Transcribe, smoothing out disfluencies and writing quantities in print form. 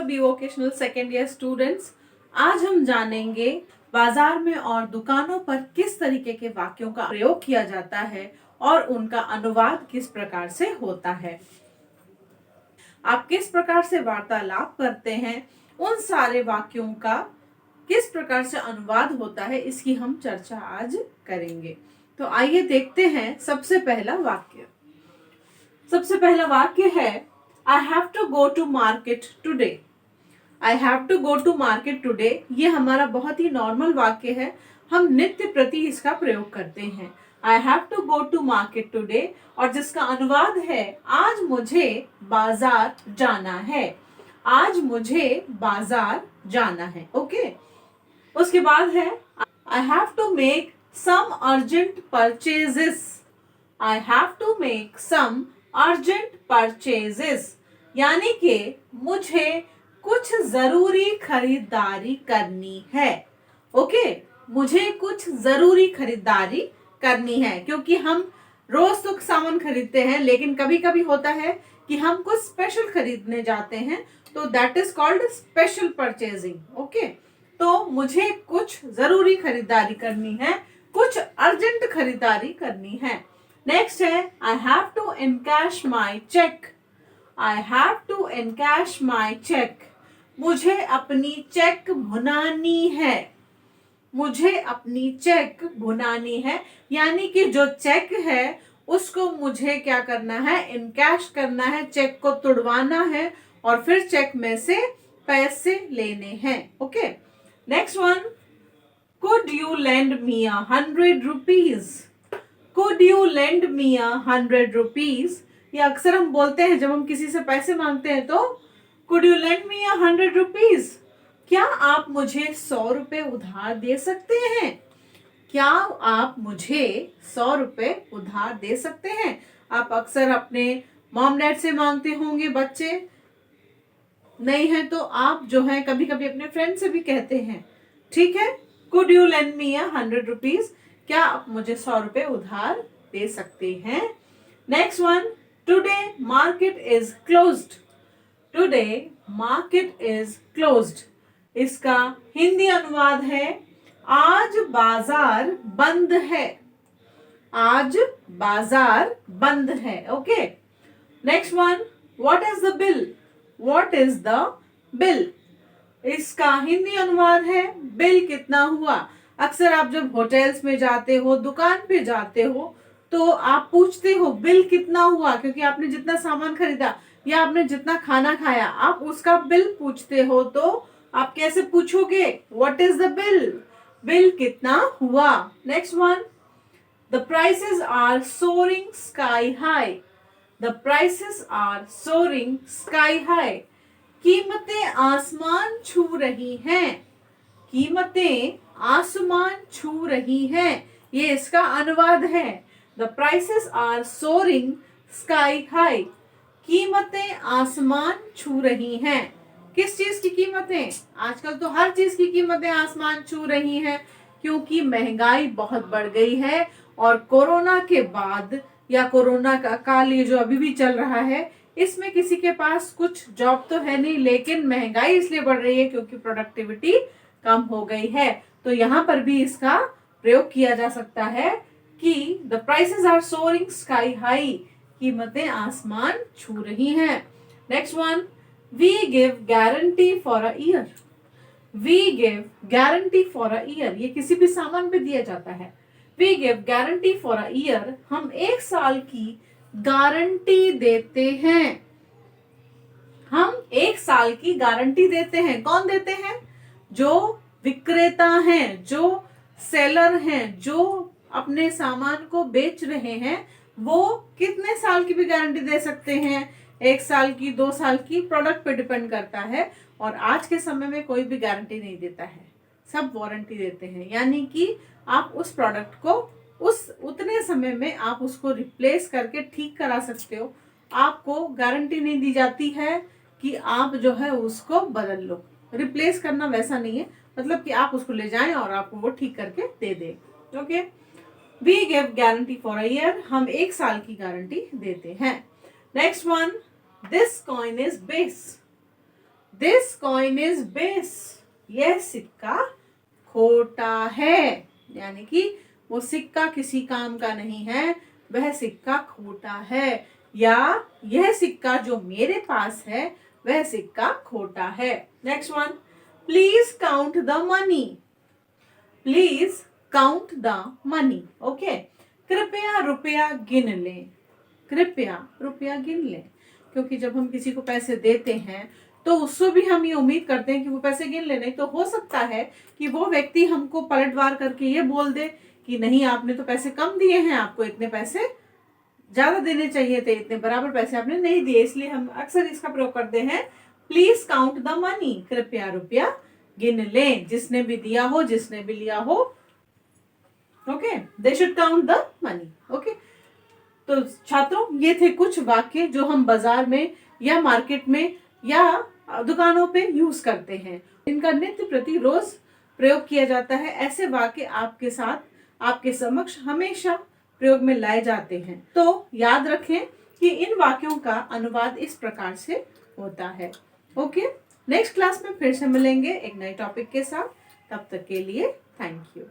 B vocational second year students, आज हम जानेंगे बाजार में और दुकानों पर किस तरीके के वाक्यों का प्रयोग किया जाता है और उनका अनुवाद किस प्रकार से होता है। आप किस प्रकार से वार्तालाप करते हैं, उन सारे वाक्यों का किस प्रकार से अनुवाद होता है, इसकी हम चर्चा आज करेंगे। तो आइए देखते हैं सबसे पहला वाक्य। सबसे पहला वाक्य है I have to go to market today. I have to go to market today. ये हमारा बहुत ही नॉर्मल वाक्य है, हम नित्य प्रति इसका प्रयोग करते हैं। I have to go to market today और जिसका अनुवाद है आज मुझे बाजार जाना है। आज मुझे बाजार जाना है। ओके, उसके बाद है I have to make some urgent purchases. I have to make some urgent purchases. यानी कि मुझे कुछ जरूरी खरीदारी करनी है। ओके, मुझे कुछ जरूरी खरीदारी करनी है, क्योंकि हम रोज तो सामान खरीदते हैं, लेकिन कभी कभी होता है कि हम कुछ स्पेशल खरीदने जाते हैं, तो that is called special purchasing. Okay, तो मुझे कुछ जरूरी खरीदारी करनी है, कुछ अर्जेंट खरीदारी करनी है। नेक्स्ट है I have to encash my cheque. I have to encash my cheque. मुझे अपनी चेक भुनानी है। मुझे अपनी चेक भुनानी है, यानी कि जो चेक है उसको मुझे क्या करना है, इनकैश करना है, चेक को तुड़वाना है और फिर चेक में से पैसे लेने हैं। Okay, next one, could you lend me 100 rupees. Could you lend me 100 rupees. ये अक्सर हम बोलते हैं जब हम किसी से पैसे मांगते हैं, तो could you lend me 100 rupees. क्या आप मुझे 100 रुपए उधार दे सकते हैं। क्या आप मुझे 100 रुपए उधार दे सकते हैं। आप अक्सर अपने मॉम डैड से मांगते होंगे, बच्चे नहीं है तो आप जो है कभी कभी अपने फ्रेंड से भी कहते हैं। ठीक है, could you lend me 100 rupees. क्या आप मुझे 100 रुपए उधार दे सकते हैं। Next one, today market is closed. Today market is closed. इसका हिंदी अनुवाद है आज बाजार बंद है। आज बाजार बंद है। Okay, next one, what is the bill. What is the bill. इसका हिंदी अनुवाद है बिल कितना हुआ। अक्सर आप जब होटल्स में जाते हो, दुकान पे जाते हो, तो आप पूछते हो बिल कितना हुआ, क्योंकि आपने जितना सामान खरीदा या आपने जितना खाना खाया, आप उसका बिल पूछते हो। तो आप कैसे पूछोगे, what is the bill. Bill कितना हुआ। Next one, the prices are soaring sky high. The prices are soaring sky high. कीमतें आसमान छू रही हैं। कीमतें आसमान छू रही हैं। ये इसका अनुवाद है। The prices are soaring sky high. कीमतें आसमान छू रही हैं। किस चीज की कीमतें। आजकल तो हर चीज की कीमतें आसमान छू रही हैं, क्योंकि महंगाई बहुत बढ़ गई है और कोरोना के बाद या कोरोना का काल ये जो अभी भी चल रहा है, इसमें किसी के पास कुछ जॉब तो है नहीं, लेकिन महंगाई इसलिए बढ़ रही है क्योंकि प्रोडक्टिविटी कम हो गई है। तो यहाँ पर भी इसका प्रयोग किया जा सकता है कि the prices are soaring sky high. कीमतें आसमान छू रही हैं। Next one, we give guarantee for a year. We give guarantee for a year. ये किसी भी सामान पे दिया जाता है। We give guarantee for a year. हम 1 साल की गारंटी देते हैं। हम 1 साल की गारंटी देते हैं। कौन देते हैं, जो विक्रेता हैं, जो सेलर हैं, जो अपने सामान को बेच रहे हैं, वो कितने साल की भी गारंटी दे सकते हैं। 1 साल की, 2 साल की, प्रोडक्ट पे डिपेंड करता है। और आज के समय में कोई भी गारंटी नहीं देता है, सब वारंटी देते हैं। यानी कि आप उस प्रोडक्ट को उस उतने समय में आप उसको रिप्लेस करके ठीक करा सकते हो। आपको गारंटी नहीं दी जाती है कि आप जो है उसको बदल लो। रिप्लेस करना वैसा नहीं है, मतलब कि आप उसको ले जाएं और आपको वो ठीक करके दे दे। Okay, we give guarantee for a year. हम 1 साल की गारंटी देते हैं। Next one, this coin is base. This coin is base, यह सिक्का खोटा है, यानी कि वो सिक्का किसी काम का नहीं है, वह सिक्का खोटा है, या यह सिक्का जो मेरे पास है वह सिक्का खोटा है। Next one, please count the money, please count the money. Okay, कृपया रुपया गिन लें, कृपया रुपया गिन लें, क्योंकि जब हम किसी को पैसे देते हैं तो उससे भी हम ये उम्मीद करते हैं कि वो पैसे गिन ले, नहीं तो हो सकता है कि वो व्यक्ति हमको पलटवार करके ये बोल दे कि नहीं आपने तो पैसे कम दिए हैं, आपको इतने पैसे ज्यादा देने चाहिए थे, इतने बराबर पैसे आपने नहीं दिए। इसलिए हम अक्सर इसका प्रयोग करते हैं, प्लीज काउंट द मनी, कृपया रुपया गिन लें, जिसने भी दिया हो जिसने भी लिया हो। Okay, they should count the money. Okay, तो छात्रों ये थे कुछ वाक्य जो हम बाजार में या मार्केट में या दुकानों पे यूज करते हैं, इनका नित्य प्रतिरोज प्रयोग किया जाता है। ऐसे वाक्य आपके साथ आपके समक्ष हमेशा प्रयोग में लाए जाते हैं। तो याद रखें कि इन वाक्यों का अनुवाद इस प्रकार से होता है। ओके, नेक्स्ट क्लास में फिर से मिलेंगे एक नए टॉपिक के साथ। तब तक के लिए थैंक यू।